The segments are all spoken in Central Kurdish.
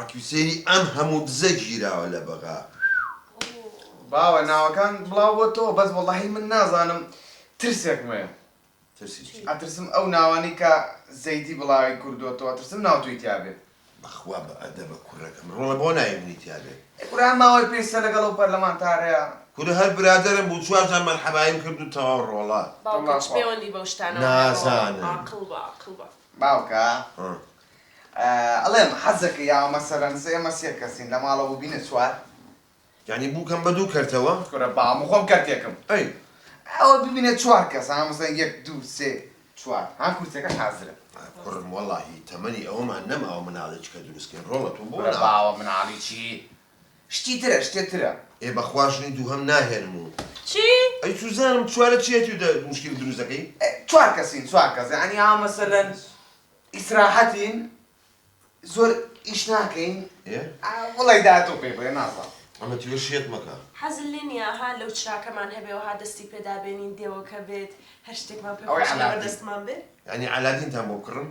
باوکی سێری ئەم هەموو دزە گیراوە لە بەغا باوە ناوەکان بڵاو بۆ تۆ بەس وەڵاهی من نازانم ترسێکمەیە ئەترسم ئەو ناوانی کە زەیدی بڵاوی کردووەتەوە ئەترسم ناو توی تیا بێت بەخوا بە ئەدەبە کوڕەکەم ڕۆڵە بۆ نایبنی تیا بێت قورآن ماوەی پێویستە لەگەڵ ئەو پەرلەمانتارەیە کورە هەر برادەرم بوو چوارجان مەرحەبایم کرد و تەواو ڕۆڵە باوکەچ پەیوەندی بەو شتانەوە نازانم عاقڵ بە عاقڵ بە باوکە ئەڵێم حەزەکە یا مەسەرەن ئێمە سێ کەسین لە ماڵەوە بینە چوار یعنی بووکەم بە دوو کەرتەوە کورە باوم خۆم کەرتێکم ئەی ئەوە ببینێت چوار کەس مەسەن یەک دوو سێ چوار ها کورسەکە حازرە کوڕم وەڵاهی تەمەنی ئەوەمان نەماوە مناڵێکە دروستکەین ڕۆڵە تۆ بۆ باوە مناڵی چی شتی ترە شتێترە ئێ بەخواشنی دوو هەم ناهێنم و چی؟ ئەی سوزانم چوارە چێتی و مشکل دروست دەکەی چوار کەسین چوار کەس ینی ها مەسەلەن ئیسراحەتین زۆر ئیش ناکەین وڵی دا تۆ پێ بڵێ نازانم ئەمە توێ شێت مەکە حەزل لێ نییە ها لەو چراکەمان هەبێەوە ها دەستی پێدابێنین دێوەکە بێت هەر شتێکمان پێدەستمان بێت ینی عەلادینتان بۆ کڕم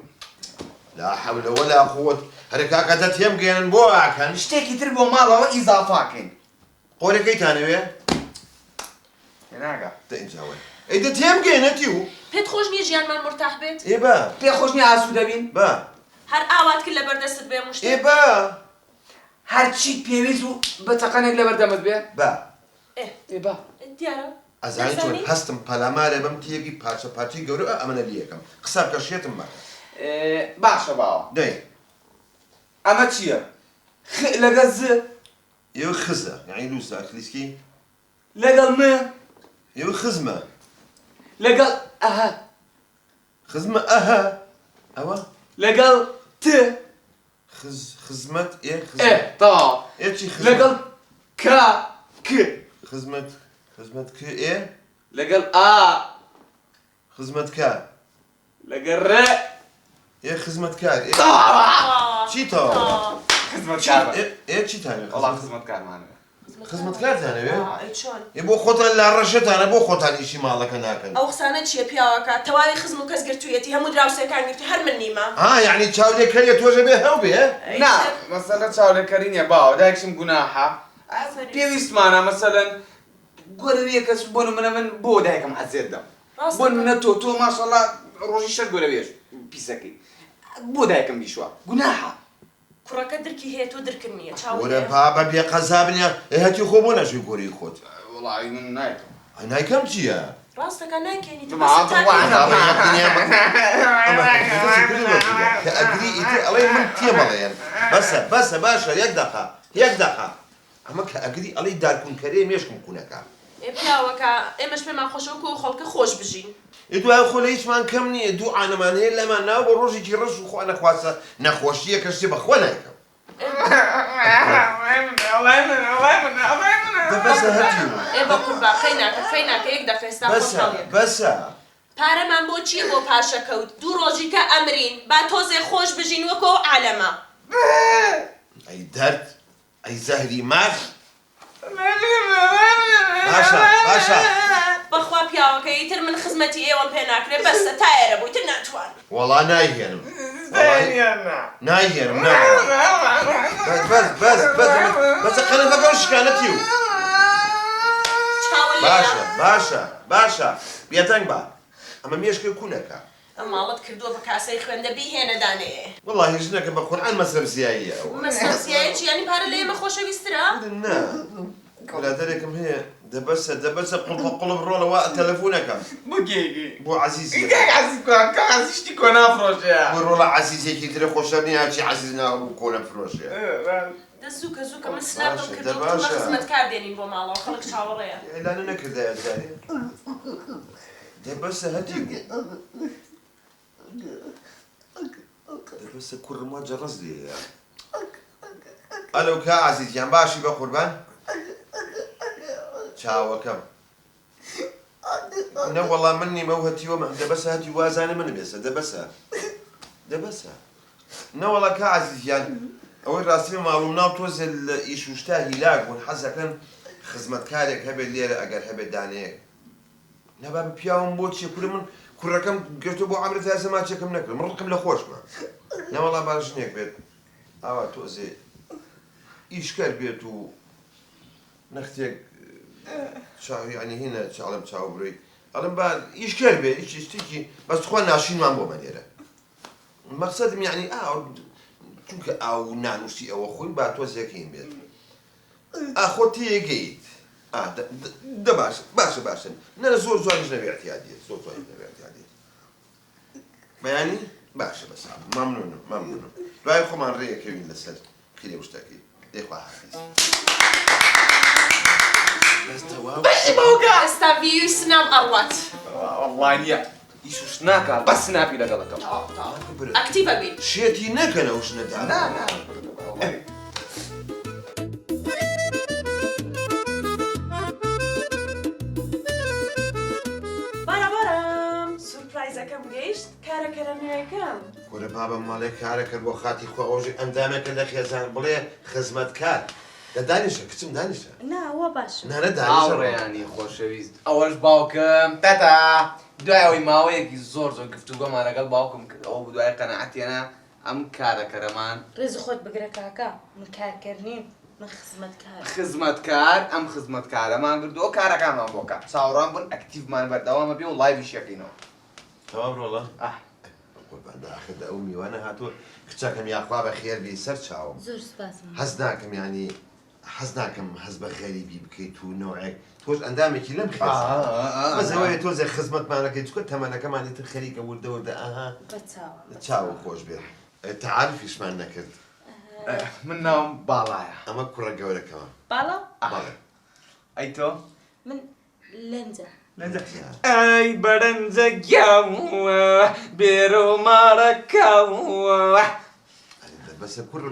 لا حەول ولا قووەت هەرێکاکەتە تێم گەێنن بۆ ئاکەن شتێکی تر بۆ ماڵەوە ئیزافاکەین قۆلەکەیتانەوێ ناگا دەئینجاوە ئەی دە تێم گەێنەتی و پێت خۆش نییە ژیانمان مرتاح بێت ئێ بە پێ خۆش نییە ئاسوودە دەبین بە هەر ئاوات کرد لەبەردەستت بێ مشتێ ئێ بە هەرچی پێویست و بە تەقەنێک لەبەردەمت بێ بە ئێ بە دیارە ئەزانی چۆن هەستم پەلامارێ بەم تێگی پارچە پارچەی گەورە ئەمەنە لیەکەم قسە کەشێتم مەکە باشە باوە دەی ئەمە چییە؟ لەگەڵ ز ئێوە خزە یعنی لووسە کلیسکی لەگەڵ م ئێوە خزمە لەگەڵ ئەها خزمە ئەها ئەوە لەگەڵ ت خزمەت ئێ تا ئێچی لەگەڵ کا ک خزمەت کە ئێ لەگەڵ ئا خزمەت کە لەگەڵ ڕ ئێ خزمەت کار چیتەوە ئێ چیتانێت خزمەتکارمانە خزمەتکارتانەوێ چۆن ێ بۆ خۆتان لا ڕەشەتانە بۆ خۆتان ئیشی ماڵەکە ناکەن ئەو قسانە چیە پیاوەکە تەواوی خزم و کەس گرتوویەتی هەموو دراوسەکان گرتی هەر من نیمە یعنی چاولێکەریە تۆژە بێ هەو بێ نا مەسەلە چاولێکەری نییە باوە دایکشم گوناحە پێویستمانە مەسەلەن گۆرەویە کەس بۆ منە من بۆ دایکم حەزێت دەم بۆ منە تۆ ماشەڵڵا ڕۆژی شەر گۆرەوێش پیسەکەی بۆ دایکم بیشوە گوناحە کوڕەکە درکی هەیە تۆ درکم نییە وەرە بابە بێ قەزا بنیە هەتی خۆ بۆ نەژوی گۆری خۆت وڵی من نایکەم نایکەم چییە؟ ڕاستەکە ناکەنی کە ئەگری ئیتر ئەڵێ من تێمەڵێن بەسە باشە یەک دەقا ئەمە کە ئەگری ئەڵێ دارکونکەرێ مێشکم کوونەکە پیاوەکە ئێمەش پێمان خۆشەوە و خەڵکە خۆش بژین دوای خۆ لە هیچمان کەم نییە دوو عانەمان هەیە لەمان ناو بە ڕۆژێکی ڕەش و خوا نەخواسە نەخۆشیە کە شتێ بەخوا نایکەم بە قوربا خەی ناکە یەک دەفێستا بەسە پارەمان بۆ چییە بۆ پاشەکەوت دوو ڕۆژی کە ئەمرین با تۆزێ خۆش بژین وەکۆ عالەمە ئەی دەرد ئەی زەهری ماش باشە بەخوا پیاوەکە ئیتر من خزمەتی ئێوەم پێ ناکرێ بەسە تا ئێرە بووی تر ناتوان وەڵا نایهێنم نایهێنم بەسە قەنەفەکە شکانەتی و باشە بێدەنگ بە ئەمە مێشکە کوونەکە ئەم ماڵت کردووە بە کاسەی خوێندە بیهێنەدانەیە وەڵاهی ژنەکە بە قورئان مەسرەفزیاییە مەسرەفزیایە ینی پارە لە ئێمە خۆشەویسترا؟ نا برادەرێکم هەیە دەبەسە قوڵب ڕۆڵەوە تەلەفۆنەکەم بۆ عەزیزی عەزیشتی کۆ نافرۆشەیە بۆ ڕۆڵە عەزیزێکی ترە خۆشە نیە هەرچی عەزیز نابوو کۆ نەفرۆشەیە زووکە من سناپم کردووە خزمەتکار دێنین بۆ ماڵەوە خەڵک چاوەڕێیە ئێلانە نەکردایە جارێ دەبەسە هەتی دەبەسە کوڕم وا جەڕەز لێیە ئەلۆ کا عەزیزیان باشی بە قوربان چاوەکەم نە وەڵام من نیمە و هەتیوە دەبەسە هەتی وازانە منە بێسە دەبەسە نەوەڵا کا عەزیزیان ئەوەی ڕاستی ماڵوم ناو تۆزێ لە ئیش و شتا هیلاک بوون حەزەکەن خزمەتکارێک هەبێت لێرە ئەگەر هەبێت دانەیەک نەبا پیاوم بۆ چیە کورە من کوڕەکەم گرتو بۆ عەمرە تا زەماچێکم نەکرد من ڕقم لە خۆشمە نەوەڵا باش نیەک بێت ئاوا تۆزێ ئیشکەر بێت و نەختێک یعنی هینە چاڵم چاو بڕی ئەڵم با ئیشکەر بێ شتێکی بەس خۆ ناشینمان بۆ مەنێرە مەقسەدم یعنی چونکە ئاو نانووسی ئەوە خۆین با تۆزیەکەین بێت ئاخۆ تێگەیت باشە باشن نەرە زۆر زۆرش نەبێ احتیاجێت زۆر زۆر نەبێ احتیاجێت بەیانی باشە بەسا مەمنونم دوای خۆمان ڕێیەکەوین لەسەر خیرێ شتەکەی دێخوا حافیز بەشی بەوگە ئێستا ڤیوی سنام ئەڕوات والله نییە ئیشوش ناکە بەس سناپی لەگەڵەکەم ئەکتیڤە بین شێتی نەکەنە ئەو شنەدا سورپرایزەکەم گەیشت کارەکەرە نوێیەکەم وەرە بابم ماڵێ کارە کرد بۆ خاتی خۆ ئەوژێ ئەندامێکە لە خێزان بڵێ خزمەتکار لە دانیشە کچم دانیشە ناوە باش نانە دانیشە ئاوڕێیانی خۆشەویست ئەوەش باوکم تەتا دوای ئەوەی ماوەیەکی زۆر گفتوگۆمان لەگەڵ باوکم کرد ئەوە بوو دوای قەنەعەتێنە ئەم کارەکەرەمان ڕێزی خۆت بگرە کاکە من کارکردنیم من خزمەتکار خزمەتکار ئەم خزمەتکارەمان کردو کارەکانمان بۆکە چاوەڕان بوون ئەکتیڤمان بەردەوامە بێ و لایڤیش یەکەینەوە تەواو ڕۆڵە قوربان ئاخر ئەو میوانە هاتووە کچەکەم یاخوا بە خێر بێ سەر چاوم زۆر سپاسم حەز ناکەم ینی حەز ناکەم حەز بە خەریبی بکەیت و نوعێک تۆش ئەندامێکی لەم خێز بەزەوەی تۆزێ خزمەتمانەکەی چکە تەمەنەکەمانی تر خەریکە وردە وردە ئاها بەچاوە چاوە خۆش بێت تعارفیشمان نەکرد من ناوم باڵایە ئەمە کوڕە گەورەکەمە باڵا بەڵێ ئەی تۆ من لەنجە ئەی بەرەنجە گیاوە بێرە و مارەکەوە بەسە کوڕ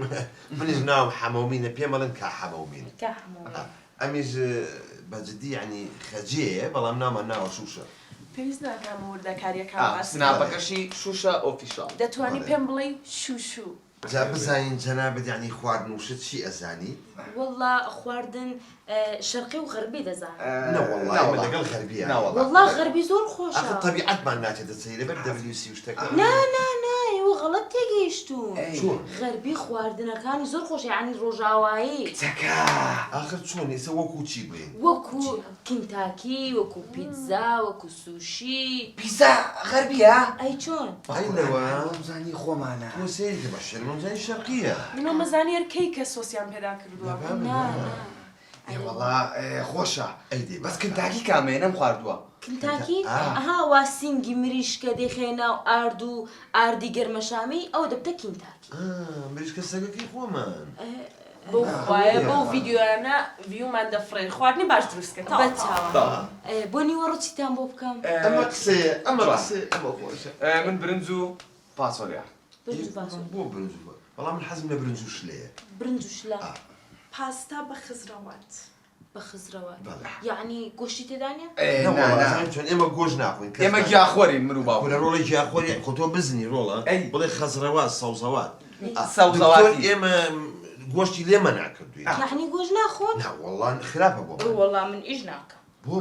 منیش ناوم حەمەومینە پێم بەڵێن کا حەمەومین کا هەموو ئەمیش بەجددی ینی خەجەیە بەڵام نامان ناوە شوشە پێویست ناکەم وردەکاریەکان سناپەکەشی شوشە ئۆفیشال دەتوانی پێم بڵێ شوشو جا بزانین جەنابەت یعنی خواردن وشت چی ئەزانی؟ وەڵا خواردن شەرقی و غەربی دەزانم نە وەڵڵای من لەگەڵ غەربیە وەڵا غەربی زۆر ئەخە خۆشە تەبیعەتمان ناچێتە سەیرە بەر دەبلیوسی شتەکە نا ئێوە غەڵەت تێگەیشتوون چۆن؟ غەربی خواردنەکانی زۆر خۆشە یعنی ڕۆژاوایی چەکە ئاخر چۆن ئێستا وەکو چی بڵێن؟ وەکو کنتاکی وەکو پیتزا وەکو سوشی پیزا غەربیە؟ ئەی چۆن؟ ئەیلەوە زانی خۆمانە تۆ سەیرکە بە شەرمەنجانی شەرقیە منۆ مەزانیر کەی کە سۆسیان پێدا کردووە وەڵا خۆشە ئەی دێ بەس کنتاکی کامێ نەم خواردووە کنتاکی ئەها وا سینگی مریشکە دەخێنا و ئارد و ئاردی گەرمەشامی ئەو دەبتە کنتاکی مریشکە سەگەکەی خۆمان بۆ خوایە بۆ ڤیددیۆیانە ڤیومان دەفڕێ خواردنی باش دروستکە بەچاوە بۆ نیوەڕۆچیتان بۆ بکەم ئەمە قسەیە ئەمە قسێ ئەمە خۆشە من برنج و پاسۆلیا بۆ برنج بەڵام من حەزم لە برنج و شلەیە برنج و شلا پاستا بە خزراوات بە خزرەوە یعنی گۆشتی تێدانە؟ چۆن ئێمە گۆژ ناخۆین ئێمە گیاخۆرین من و باو لە ڕۆڵی گیاخۆری خۆ تۆ بزنی ڕۆڵە بڵێ خەزرەوات سەوزەوات سەوزەواتی ئێمە گۆشتی لێمە ناکردووی یعنی گۆژ ناخۆن؟ وەڵڵان خراپە بۆ وەڵا من ئیش ناکەم بۆ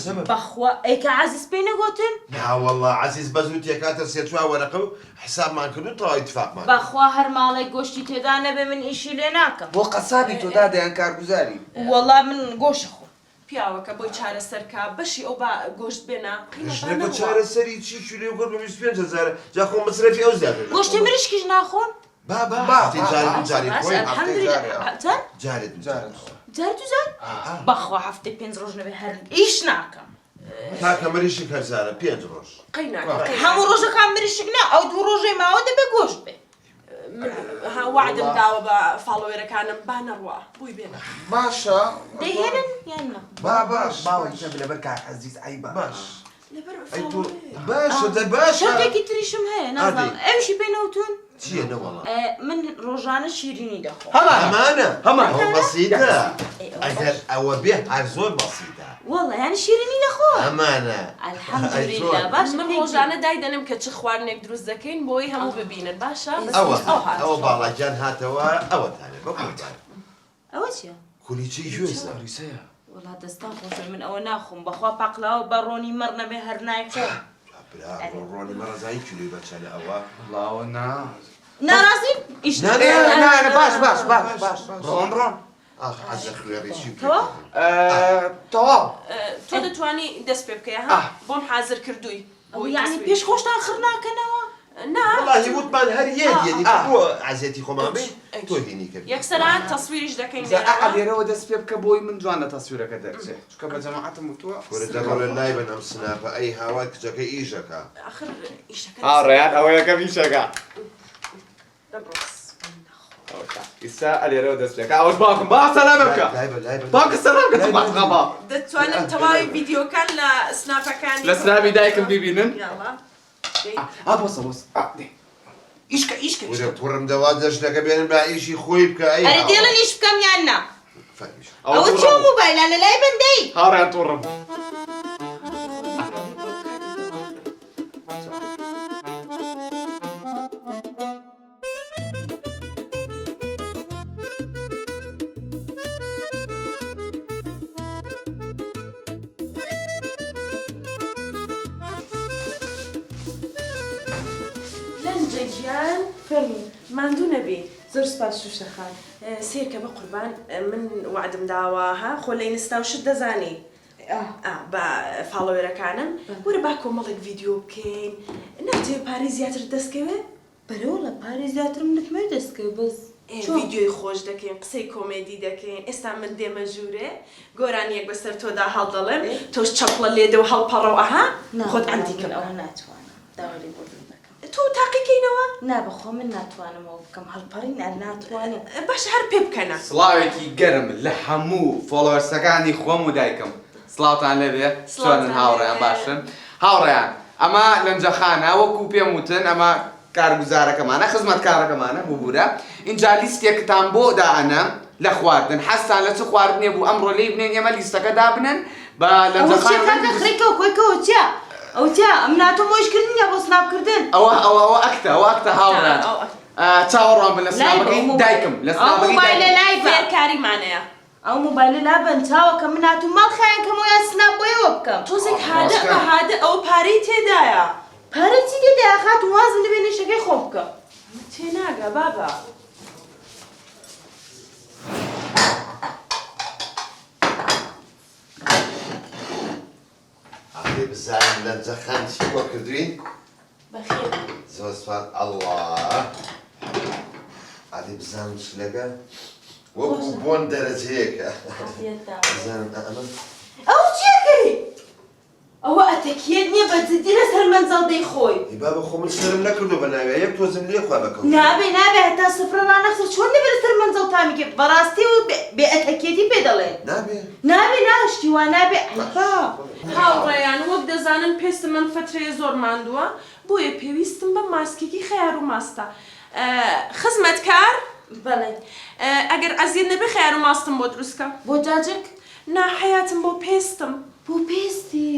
سەبەب بەخوا ئەیکە عەزیز پێی نەگوتن؟ ناوەڵڵا عەزیز بەزوو تێکاتە سێ چوار وەرەقە و حسابمان کردو تا ئیتفاقمان بەخوا هەر ماڵێک گۆشتی تێدا نەبێ من ئیشی لێ ناکەم بۆ قەسابی تۆدا دەیان کارگوزاری وەڵا من گۆشە خۆم پیاوەکە بۆی چارەسەرکە بەشی ئەو بە گۆشت بێنە ژنەکە چارەسەری چی چولێ گۆر بە 25,000 جا خۆ مەسرەفی ئەو زیاتر گۆشتی مریشکیش ناخۆن؟ جاری خۆی جارێت جار دوزار؟ بەخوا هەفتەی 5 ڕۆژ نەبێ هەر ئیش ناکەم تاکە مریشی هەزارە 5 ڕۆژ هەموو ڕۆژەکان مریشک نا ئەو دوو ڕۆژەی ماوە دەبێ گۆشت بێ وعدم داوە بە فاڵۆوێرەکانم با نەڕوا بووی بێنە باشە دەیهێنن یان نە؟ باش باوەی لەبەر کار عەزیز ئەی باش لەبەر باشە دە باشە شەرتێکی تریشم هەیە نازانم ئەوشی پێ نەوتون؟ چییە نەوەڵە من ڕۆژانە شیرینی دەخۆم ئەمانە هەمان بەسیتە ئەگەر ئەوە بێ هەر زۆر بەسیتە وەڵا یعنی شیرینی دەخۆم ئەمانە ئەلحەمدولیلا باش من ڕۆژانە دای دەنم کە چ خواردنێک دروست دەکەین بۆی هەموو ببینن باشە ئەوە باڵاجان هاتەوە ئەوەتانێ بەقوربان ئەوە چیە؟ کولیچەی گوێزە وەڵا دەستان خۆشە من ئەوە ناخۆم بەخوا پاقلاوە بە ڕۆنی مەڕ نەبێ هەر نایخۆم ڕۆنی مەڕەزایی کیلوی بەچەلە ئەوە لاوە نا ناڕازی ئیش باش ڕۆن ئاخ حەزە خوێڕێکی تەواو تەواو تۆ دەتوانی دەست پێ بکەی ها بۆم حازر کردووی یعنی پێش خۆشتان خڕ ناکەنەوە نا والله وتمان هەر یەکێنی بۆ عزیەتی خۆمان بێ تۆ هینی کرد یەکسەران تەسویریش دەکەین لێرەوە دەست پێ بکە بۆی من جوانە تەسویرەکە دەرچێت چکە بە جەماعەتم وتووە وەرە دەڕۆ لای بن ئەم سناپە ئەی هاوای کچەکە ئیژەکە آخر ئیشەکە ڕێیان ئەوە یەکەم ئیشەکە دەبڕۆس ئیستا ئەلێرەوە دەست پێکە ئەوەش باکم با سەلام بکە باکە سەلام بکە باقەبا دەتوانم تەواوی ڤیدیۆکان لە سناپەکانی لە سناپی دایکم بیبینن یاڵا بۆسە ئیشکە وەرە کوڕم دەوا دەشتەکە بێنن با ئیشی خۆی بکە ئەی ئەرە دێڵن ئیش بکەم یان نا فەرمیش ئەوە چۆن مۆبایلانە لای بەندەی هاڕیان تووڕم لەنجەگیان فەرمی ماندوو نەبی زۆر سپاس شوشتەخان سیرکە بە قوربان من وعدم داواها خۆ لە ئینستا و شت دەزانی بە فاڵۆوەرەکانم وەرە با کۆمەڵێک ڤیدیۆ بکەین ناتوێ پارەی زیاتر دەستکەوێت بەرەوە لە پارێ زیاترم نتمێ دەستکەوێت بەس ڤیدیۆی خۆش دەکەین قسەی کۆمێدی دەکەین ئێستا من دێمە ژوورێ گۆران یەک بەسەر تۆدا هەڵ دەڵێم تۆش چەپڵە لێدە و هەڵپەڕە و ئەها خۆت ئەندیکەم ئەوە ناتوانم داوای بۆ دەکەم تۆ تاقیکەینەوە نابەخۆ من ناتوانمەوە بکەم هەڵپەڕین ناتوانم باش هەر پێ بکەنە سڵاوێکی گەرم لە هەموو فۆلۆوەرسەکانی خۆم و دایکم سڵاوتان لەبێ چۆنن هاوڕێیان باشن هاوڕێیان ئەمە لەنجەخانە وەکو پێم وتن ئەمە کارگوزارەکەمانە خزمەتکارەکەمانە ببوورە اینجا لیستێکتان بۆ دائەنە لە خواردن حەستان لە چ خواردنێ بوو ئەمڕۆ لێی بنێن ئێمە لیستەکە دابنن بە لەنجەخانە خڕێکەوە کۆیکەوە چیا ئەو چیا ئەم ناتۆ مۆشکردنیە بۆ سناپکردن ئەوە ئەکتە هاوڕێن چاوەڕوان بن لە سناپەکەی دایکم لە مۆبایلە لای فێرکاریمانەیە ئەو مۆبایلە لابن چاوە کە من هاتوو ماڵ خایەن کەمەوەیان سناپ بۆیەوە بکەم تۆزێک هادە بە هادە ئەو پارەی تێدایە پارە چی دێدای خات وازم دەبێ نێشەکەی خۆ بکەم تێناگە بابا ئەڵێ بزانم لەنجەخان چی بۆ کردوین بەخێر زۆر سوپاس ئەڵڵا ئەڵێ بزانم چ لەگە وەکو بۆن دەرەجەیەکە بزانم ئەمە ئەو چیەکەی ئەوە ئەتەکیەت نییە بەجددی لەسەر مەنزەڵ دەی خۆی بابە خۆ من سرم نەکردو بە ناوێ یەک تۆزم لێ خوا بەکەوت نابێ هەتا سفرەما نەخسە چۆن دەبێت لەسەر مەنزەڵ تامیکە بەڕاستی و بێ ئەتەکیەتی پێ دەڵێن نابێ ناشتی وا نابێ هاوڕێیان وەک دەزانن پێستم من فترەیە زۆر ماندووە بۆیە پێویستم بە ماسکێکی خەیار و ماستە خزمەتکار بەڵێ ئەگەر ئەزیێت نەبێ خەیار و ماستم بۆ دروستکە بۆ جاجک نا حەیاتم بۆ پێستم بۆ پێستی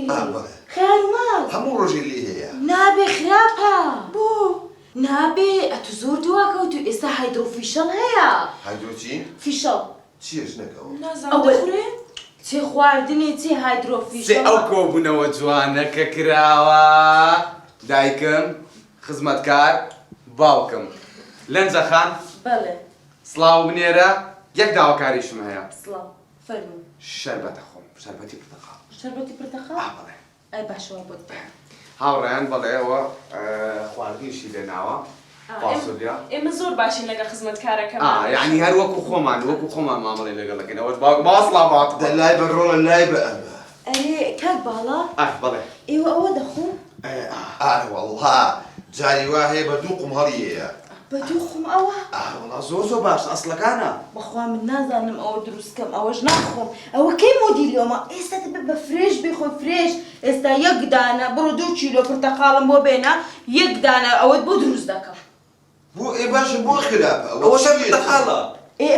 خەیار و ماست هەموو ڕۆژی لێ هەیە نابێ خراپە بۆ نابێ ئەتو زۆر دواکەوتو ئێستا هایدرۆفیشەڵ هەیە هایدرۆچی؟ فیشەڵ چیش نەکەوە نازانم دەخورێ چێ خواردنی چێ هایدرۆفیشەڵ ئەو کۆبوونەوە جوانە کە کراوە دایکم خزمەتکار باوکم لەنجەخان بەڵێ سڵاو بنێرە یەک داواکاریشم هەیە سڵاو فەرمو شەربەتە خۆم شەربەتی پرتەقال شەربەتی پرتەقال بەڵێ ئەی باشەوە بۆت هاوڕێیان بەڵێ ئەوە خواردنیشی لێناوە فاسۆلیا ئێمە زۆر باشین لەگە خزمەتکارەکەم یعنی هەر وەکو خۆمان مامەڵی لەگەڵەکەن ئەوەش باوەسڵا بات لای بە ڕۆڵە لای بە ئەمە ئەرێ کاک باڵا بەڵێ ئێوە ئەوە دەخۆن وەڵڵا جاری وا هەیە بە دوو قوم هەڵیەیە بە دوو خۆم ئەوە وەڵا زۆر باش ئەسڵەکانە بەخوا من نازانم ئەوە دروستکەم ئەوەش ناخۆم ئەوە کەی مۆدیلیۆمە ئێستا دەبێت بە فرێش بخۆی فرێش ئێستا یەک دانە بڕۆ 2 کیلۆ پرتەقاڵم بۆ بێنە یەک دانە ئەوەت بۆ دروست دەکەم بۆ ئێ باشە بۆ خراپە ئەوە شەر پرتەقاڵە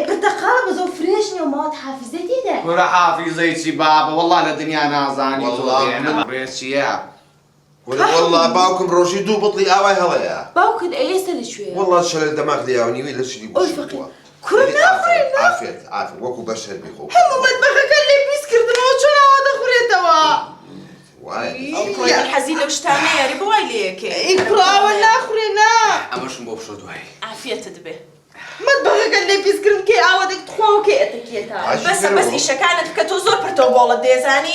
پرتەقاڵە بە زۆر فرێش نیە و ماوەت حافزەتی دە وەرە حافیزەی چی بابە وەڵا لە دنیا نازانی ڕێز چییە وەڵڵا باوکم ڕۆژی 2 بڵی ئاوای هەڵەیە باوکت ئێستا لەکوێیە وەڵڵا شەر دەماغ لیاونیوی لە شلی بووە کوڕ ناخورێت ئافرێت وەکو بەشەر بیخۆ هەموو مەتبەخەکە لێ پیسکردنەوە چۆن ئەوە دەخورێتەوە حەزی لەو شتانە یاری بۆ وای لێیەکێ کوڕ ئەوە ناخورێ نا ئەمەشم بۆ بشۆ دوایی بس ئیشەکانت کە تۆ زۆر پرتۆ بۆڵت دێزانی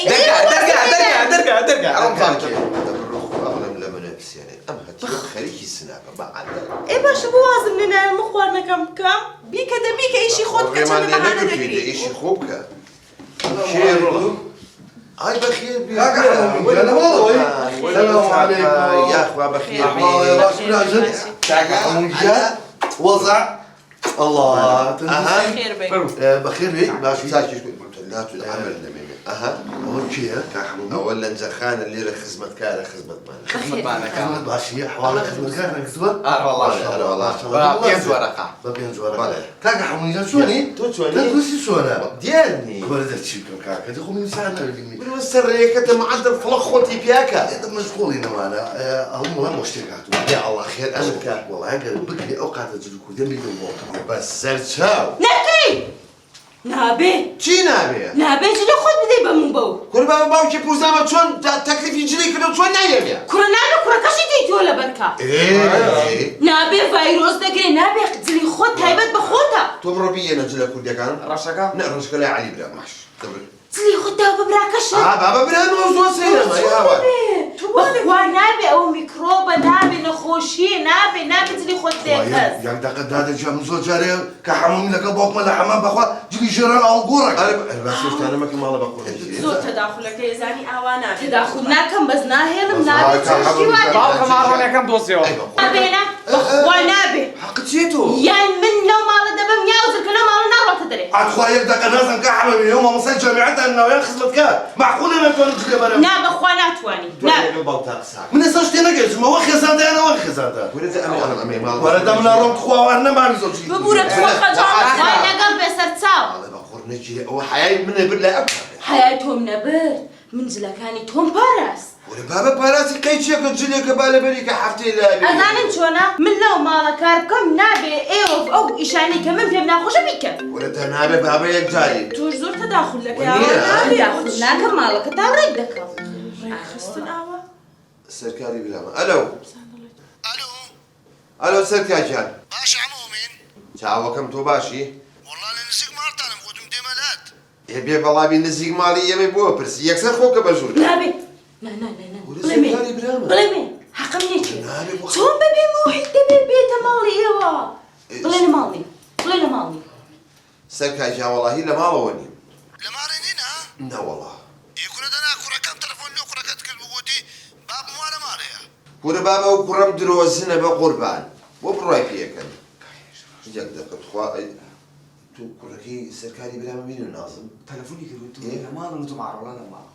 دەرگا ئەڵم لە منە پرسیانێ ئەم هەتیۆ خەریکی سناپە بەعادە ئێ باشە بۆ وازم لێ نایە خواردنەکەم بکەم بیکە دەبیکە ئیشی خۆت کە چەند بەهانە دەگری ئیشی خۆ بکە شێڕ هاي بخير يا اخوة بخير وضع الله بخير بك بخير بك ماشي ساكت لا تتعامل لمين اها اوكي كحمو اولا زخان اللي خدمت كاره خدمت معنا كانت ماشي حوالي خدمة كسبت والله بينز ورقة بينز ورقة كاكا حمو شوني تو شوني تدرسي شونا ديالني ولدت شيكم كاكا تخو من ساعة من السرية كنت معدل فلق خوتي بياكا انت مشغولين معنا هم مشتركات يا الله خير امرك والله قال بكري اوقات تجلكوا دمي دموع بس سرتشاو ناكي نابي چی نابێ؟ نابێ جلە خۆت بدەی بە من بەو کوربا باوکی پوزامە چۆن تەکلیفی جلی کردو چۆن نایەمێ؟ کوڕە نانە کوڕەکەشی دەی تۆ لە بەرکە نابێ ڤایرۆس دەگرێ نابێ جلی خۆت تایبەت بە خۆتە تۆ بڕۆ بیێنە جلە کوردەکان؟ ڕەشەکە؟ نە ڕۆژکە لای عەلی برا ماش جلی خۆت دا بە براکەشە بابا برانەوە زۆر سەیرەمە یاوە بەخوا نابێ ئەوە میکرۆبە نابێ نەخۆشیە نابێ جلی خۆت دێکەس يعني دقة دادا جام زوج جاري كحموم لك بوك ملا حمام بخوا جلي جيران او قورك بس أنا ما كنت ماله بقول زۆر تەداخلەکە ێزانی ئاوا نابێت تداخل ناکەم بەس ناهێڵم نابێ باوکە ماڕۆنەکەم دۆزیەوە نابێنە بەخوا نابێ حەقت چێتۆ؟ یان من لەو ماڵە دەبم یا وزرکە لەو ماڵە ناڕاتە دەرێ اخويا يبدا نازم كحمام اليوم مصير جامعتها انه ياخذ لك معقول انا كنت جلي برا نا بەخوا ناتوانی من ساشتي نجز ما هو خزانه انا وين خزانه ولد أنا أمي مال ولا دمنا روم خوا وانا ما نزوج ببورە تۆ خەجاڵ وای لەگەڵ بێسەر چاو الله بقول نجي هو حياي من بلا أكثر حیای تۆم نەبرد من جلەکانی تۆم پاراست ولا بابا باراتي قيتشي كجلي كبالة بريكة حفتي لا ئەزانم چۆنە من لەو ماڵە کار بکەم نابێ ئێوە ئەو ئیشانەی کە من پێم ناخۆشە بیکەن ولا تنابي بابا يكجاري تۆش زۆر تەداخلەکە داخل ناکەم ماڵەکە تا ڕێک دەکەم خستن ئاوا سركاري بلا ألو الو ألو سركاجان باش عمومين چاوە کەم تۆ باشی؟ والله لنسيق مارتانم قدم دمالات بێ بەڵامی نزیک ماڵی ئێمە بۆ پرسی یەکسەر خۆکە بەژوور نابێ بڵێ بڵێ حەقم نێکی چۆن بەبێ موحید دەبێ بێتە ماڵی ئێوە بڵێ لە ماڵی بڵێ لە ماڵی سەرکاجان وەڵاهی لە ماڵەوە نیم لمارينينا نەوەڵا يكون دنا كرة كم تلفون لو كرة كتكل بقودي باب موالا ماريا کورە بابە و کوڕەم درۆزنە بە قوربان بۆ بڕای پێکەن یەک دەقەت خوا تو کوڕەکەی سەرکاری برامە بین و نازم تەلەفۆنی کردو تو لە ماڵن تو ماڕۆڵە لە ماڵ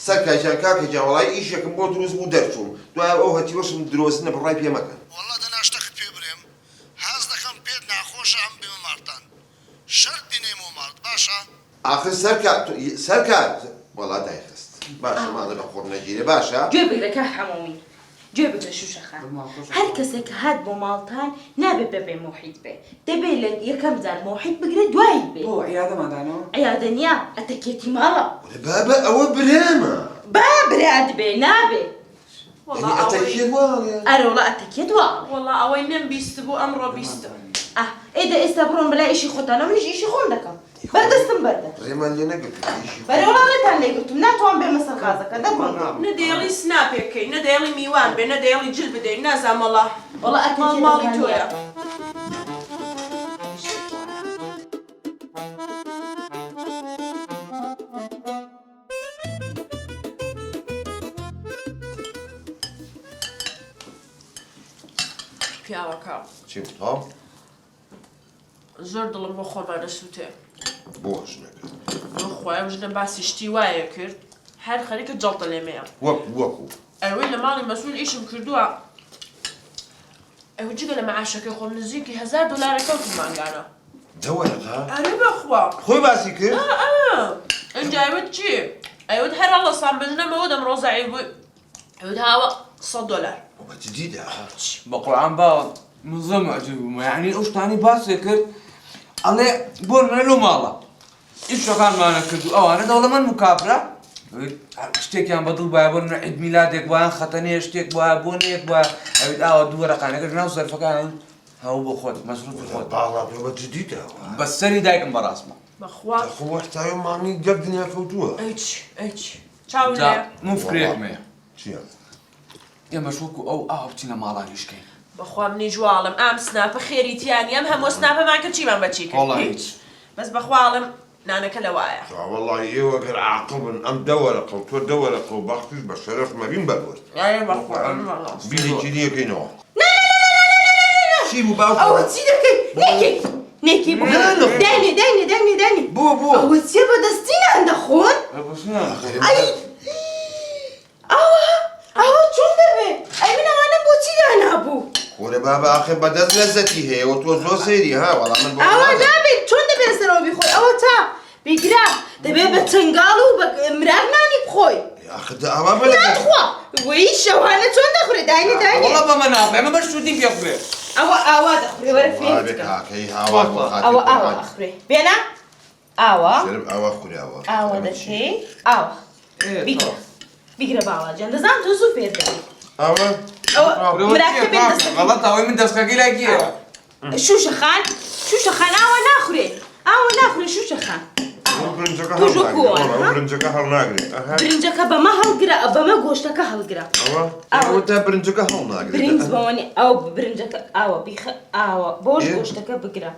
سەرکاجان کاکەجان وەڵای ئیشێکم بۆ دروست بوو دەرچووم دوای ئەو هەتیوەشم درۆزنە بڕای پێ مەکەن والله دنا اشتخت في بريم هاز دخم بيت ناخوش عم بما مارتان شرط بيني مو مارت باشا آخر سەرکار وەڵا دایخست باشە ماڵە بە خۆڕ نەگیرێ باشە گوێ بگرەکە هەمومی گوێ بگرە شوشەخان هەر کەسێک هات بۆ ماڵتان نابێت بەبێ موحید بێ دەبێت لە یەکەم جار موحید بگرێ دوایی بێ بۆ عیادەمادانەوە عیادە نییە ئەتەکێتی ماڵە بابە ئەوە برامە با برات بێ نابێ یعنی ئەتەکێت واڵێ ئەرەوڵە ئەتەکێت وا وەڵا ئەوەی من بیست بوو ئەمڕۆ بیستم ئێدە ئێستا بڕۆن بەلای ئیشی خۆتانە منیش ئیشی خۆم دەکەم بەردەستم بەردە ڕێمان لێ نەگرت بەرەوڵاڵێتان لێگرتم ناتوان بێ مەسەر غازەکە دەبڕۆن نەدێڵی سناپێکەکەی نەدێڵی میوان بێ نەدێڵی جل بدەین نازانمەڵا وەڵا ماڵی تۆیە پیاوەکە چی تام زۆر دڵم بۆ خۆمانە سووتێ بۆش نەکرد بخوای ژنە باسی شتی وایە کرد هەر خەریکە جەڵتە لێمەیە وەکو ئەوەی لە ماڵی مەسئول ئیشم کردووە ئەوە جگە لە مەعاشەکەی خۆم نزیکی $1000 کەوتم مانگانە دەوەرەقا ئەرێ بەخوا خۆی باسی کرد ئەنجا ئەوت چی؟ ئەوت هەر هەڵەسان بژنەمەوە دەم ڕۆزایی بووی ئەوت هاوە $100 بەجدیدا بە قورعان باوە من زۆر معجب بووم یعنی ئەو شتانی باسێ کرد ئەڵێ بۆ منە لەو ماڵە ئیشەکانمانە کرد و ئەوانە دەوڵەمەند مکابرا شتێکیان بەدڵ وایە بۆ منە عید میلادێک وایە خەتەنێ شتێک وایە بۆ نەیەک وایە ئەوێت ئاوە دوو وەرەقانەکە ناو زەرفەکان هاو بۆ خۆت مەسروفی خۆت باڵا تۆ بە جدیتەوە بەس سەری دایکم بەڕاستمە بەخوا خۆ هەشتاوی مامی گەر دنیا کەوتووە ئەیچ چاو لێ من فکرێکمەیە چییە؟ ئێمە شوکو ئەو ئاو بچینە ماڵانیشکەین بەخوا منی جواڵم ئام سناپە خێریتیانی ئەم هەموو سناپەمان کرد چیمان بەچی کرد وەڵڵا هیچ بەس بەخواڵم نانەکە لەوایە وەڵڵی ئێوە گەر عاقڵ بن ئەم دەوەرەقە و تۆ دەوەرەقە و باختیش بە شەرەف مەبین بەرۆست بیری دیەکەینەوە چی بوو باوکە؟ ئەوە چی دەکەی؟ نێکی بۆ داینێ بۆ ئەوە چیە بەدەستی نان دەخۆن؟ ئەی ئەوە چۆن دەبێ؟ ئەی من ئەوانە بۆچی دانابوو؟ خۆرە بابا ئاخێ بەدەست لەزەتی هەیە و تۆ زۆر سەیری ها وەڵام من بۆ ئەوە نابێت چۆن دەبێت لەسەرەوە بیخۆی ئەوە تا بیگرا دەبێت بە چنگاڵ و بە مرار نانی بخۆی ئەوە بە ناتخوا وەی شەوانە چۆن دەخورێ داینێ وەڵا بەمە ناڵێ ئەمە بەرشودی پێخورێ ئەوە ئاوا دەخورێ وەرە فێر ئەوە ئاوا ئەخورێ بێنە ئاوا ئەوە خوراوە ئاوا دەکەی ئاوا بیگرە باوەجان دەزانم تۆ زوو فێر دەبی ئەوە مراکە بێن دەست غەڵەت ئەوەی من دەستەکەی لای گیرە شوشەخان ئاوا ناخورێ شوشەخان برنجەکە هەڵ ناگرێت برنجەکە بەمە هەڵگرە بەمە گۆشتەکە هەڵگرە ئەوە تا برنجەکە هەڵ ناگرێت برنج بەوەنی ئەو برنجەکە ئاوە بیخە ئاوە بۆش گۆشتەکە بگرە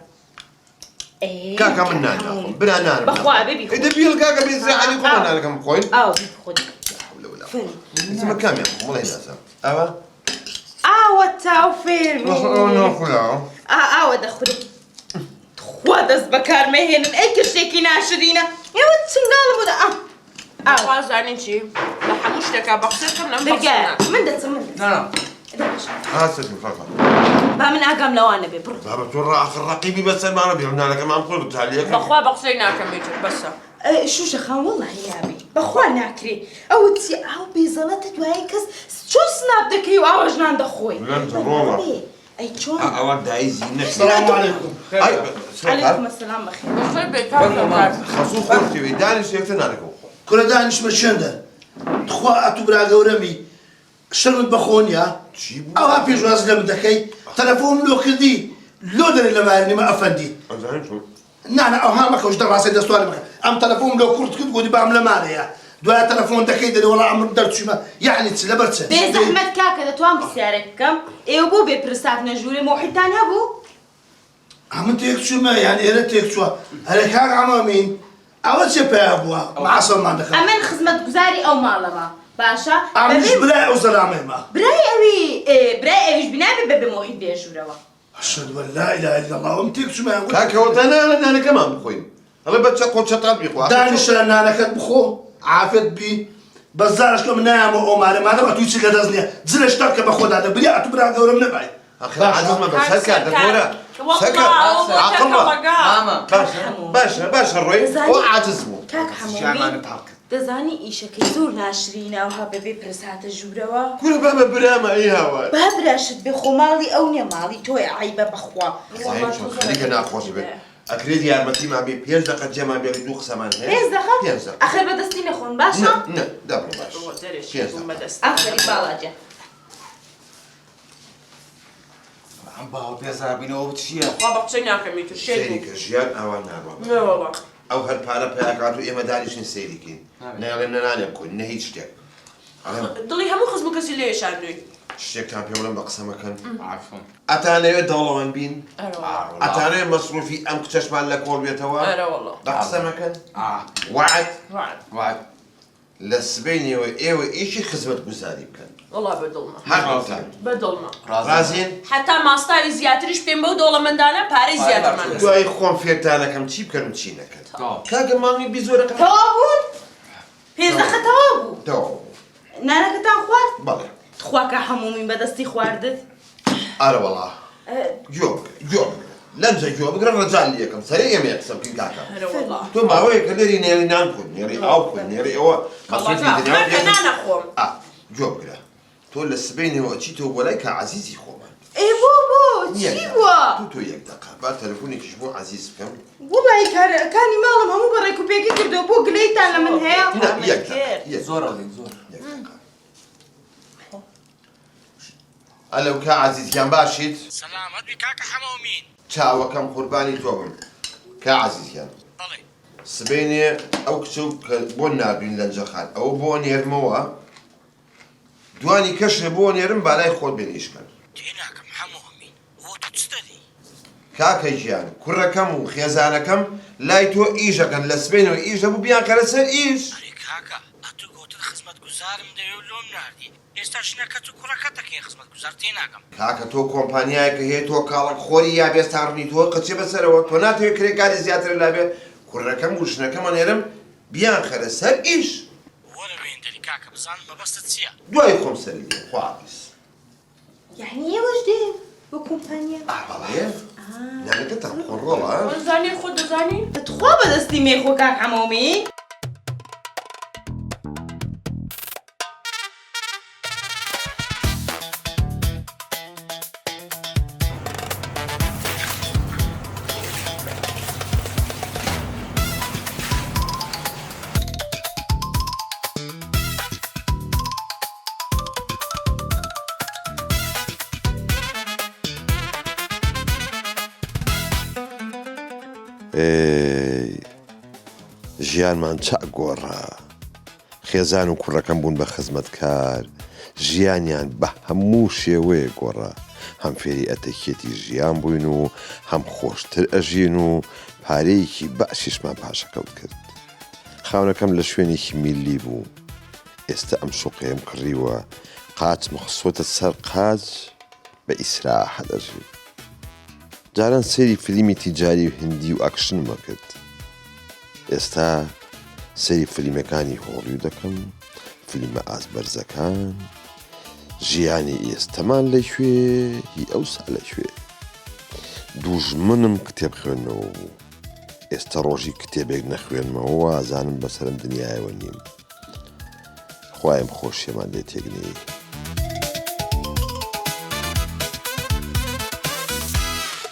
کاکە من ناناخۆم برا نانم بەخوا بێبی ئێدە بیڵ کاکە بێزیعانی خۆ نانەکەم بخۆین ئاو خۆت زمە کامیان بڵێ ناسم ئەوە ئاوە تاو فێر ناخوراوە ئاوە دەخورێ خوا دەست بەکارمەهێنن ئەی کشتێکی ناشرینە ئێوە چنگاڵ بوودا ئاوازانین چی لە هەموو شتێکا بەخسێتم نەم من دەچم هاستم فەقە با من ئاگام لەوانە بێ بڕ بابا تۆ ڕاخر ڕقیبی بەسەرمانە بێنانەکەمان خۆ بتالیەکە بەخوا بە قسەی ناکەم میتر بەسە شوشەخان وەڵڵاهی نابێ بەخوا ناکرێ ئەو چی ئاو بێزەڵەتە دوای کەس چۆن سناپ دەکەی و ئاوەژنان دەخۆی ئەی چۆن ئەوە دایزی نەکە السلام عليكم عەلەیکوم ئەسەلام بەخێر بەخێر بێکار خەسوو خۆرتەوەی دانیش یەکتە نانەکەەوە كل دانشمە شوێندە تخوا ئەتو برا گەورەمی شرمت بەخۆنیا چی بوو؟ ئەوها پێشواز لەم دەکەی تەلەفۆن لۆ کردی لۆ دەرێ لە مارنیمە ئەفەندی ئەزانم چۆن نانە ئەوها مەکەوش دەڕاستی دەستوانە مەکە ئەم تەلەفۆن لۆ کورت کرد گوتی بام لە مارەیە دوای تەلەفۆن دەکەی دەرێ وەڵا ئەمر دەرچوومە یعنی چ لەبەر چ بێ زەحمەت کاکە دەتوان پرسیارێک بکەم ئێوە بۆ بێ پرسات نەژوورێ مۆحیتان هەبوو ئەمن تێک چوومە یان ئێرە تێک چووە هەرێ کاک ئەمامین ئەوە چێ پێیا بووە معسەڵمان دەکەن ئەمن خزمەت گوزاری ئەو ماڵەوە باشە ئەمیش برای ئەو زەلامەیمە برای ئەویش بنابێ بەبێ مۆحیت بێژوورەوە أشهد أن لا إله إلا الله أم تيك ما يقول کاکەوە تەنانە نانەکەمان بخۆین ئەڵێ بەچە قۆچەتان بیخوا دانش نانەکەت بخۆ عافێت بی بەزارش کەم نایەمە ئۆمارە مادەم ئەتوی چی لە دەست نییە جلە شتات کە بە خۆدا دەبری ئەتو برا گەورەم نەبای عزیزمە بە سەرکار دەخۆرە باشە ڕۆی ئەو عاجز بوو کاک هەمووی دەزانی ئیشەکەی زۆر ناشرینەوەها بەبێ پرساتە ژوورەوە کورە بابە برامە ئەی هاوار با براشت بێ خۆ ماڵی ئەو نیە ماڵی تۆی عیبە بەخوا خەریکە ناخۆش بێت ئەکرێت یارمەتیمان بێ 5 دقە جێمان بێڵی دوو قسەمان هەیە 5 دقە ئەخر بەدەستی نەخۆن باشە نە دەبڕ باش ئەفەری باڵاجە ئەم باوە پێزاربینەوە چییە؟ خوا بە قسەی ناکەم میتر سەیری کە ژیان ئاوا ناڕوە ئەو هەر پارە پێیاکات و ئێمە دانیشتین سەیریکەین نەڵێن نەنانێ بکۆین نە هیچ شتێک دڵی هەموو خزم و کەسی لێشاندووی شتێکتان پێ بڵێم بە قسەمەکەن ئەتانەوێت دەوڵەوەند بین ئەتانەوێت مەسروفی ئەم کچەشمان لە کۆڵ بێتەوە بە قسەمەکەن وعد لە سبەینەوە ئێوە ئیشی خزمەت گوزاری بکەن وەڵا بەدڵمە هەردووتان بەدڵمە ڕازین حتا ماستاوی زیاتریش پێم بەو دەوڵەمەندانە پارەی زیاترمان دوای خۆم فێرتانەکەم چی بکەن و چی نەکەن کاکە مامی بیزۆرەکە تەوا بوون؟ 5 دقە تەوا بوو نانەکەتان خوارد؟ بەڵێ خواکە هەموومین بەدەستی خواردت؟ ئارە وەڵا گوێ لەمزە گوێ بگرە ڕەجال یەکەم سەرێ ئێمە قسە بکەین کاکە تۆ ماوەیەکە لێری نێری نان کن نێری ئاو کن نێری ئەوە مەسروفی دنیا نانەخۆم گوێ بگرە تۆ لە سبەینەوە چیتەوە بۆ لای کە عەزیزی خۆمان بۆ چی بووە؟ تۆ یەک دقە با تەلەفۆنێکیش بۆ عەزیز بکەم وڵای کارەکانی ماڵم هەموو بەڕێک و پێکی کردەوە بۆ گلەیتان لە من هەیە زۆر زۆر ئەلەو کا عەزیزیان باشیت؟ سەلامەت بی کاکە حەمەومین. چاوەکەم قوربانی تۆ بم. کا عەزیزیان. بەڵێ. سبەینێ ئەو کچە کە بۆ ناردوین لە جەخان ئەوە بۆ نێرمەوە دوانی کەشێ بۆ نێرم بالای خۆت بێن ئیشکەن. تێناکەم حەمەومین. ئەوە تۆ چ دەدەی؟ کاکە گیان کوڕەکەم و خێزانەکەم لای تۆ ئیشەکەن لە سبەینەوە ئیش دەبوو بیان کەرە سەر ئیش. ئەرێ کاکە ئەتو گوتت خزمەتگوزارم دەوێ و لۆم ناردی. ئێستا شنەکەت و کوڕەکەت دەکەین خزمەتگوزار تێناکەم. کاکە تۆ کۆمپانیایەکە هەیە تۆ کاڵک خۆری یا بێستاڕنی تۆ قچێ بەسەرەوە تۆ ناتەوێت کرێکاری زیاتر لابێ کوڕەکەم و ژنەکەمە نێرم بیان خەرە سەر ئیش. وەرە وێندەری کاکە بزانم مەبەستت چییە؟ دوای خۆم سەری دێ خواحافیز. يعني ئێوەش دێن بۆ کۆمپانیا بەڵێ نامەکەتان خۆڕۆڵە زاني خود زاني دەتخوا بەدەستی مێخۆ کاک حەمەومی ژیانمان چاک گۆڕا خێزان و کوڕەکەم بوون بە خزمەتکار ژیانیان بە هەموو شێوەیە گۆڕا هەم فێری ئەتەکێتی ژیان بووین و هەم خۆشتر ئەژین و پارەیەکی باشیشمان پاشەکەوت کرد خاونەکەم لە شوێنێکی میلی بوو ئێستا ئەم شوقەیەم کڕیوە قاچم خسۆتە سەر قاچ بە ئیسراحە دەژین جاران سەیری فیلمی تیجاری و هندی و ئاکشنمە کرد ئێستا سەیری فیلمەکانی هۆڵیوود دەکەم فیلمە ئاسبەرزەکان ژیانی ئێستەمان لەکوێ هی ئەوسا لەکوێ دوژمنم کتێب خوێندنەوە بوو ئێستا ڕۆژی کتێبێک نەخوێنمەوە ئازانم بەسەرم دنیایەوە نیم خوایم خۆشیەمان لێ تێگنەی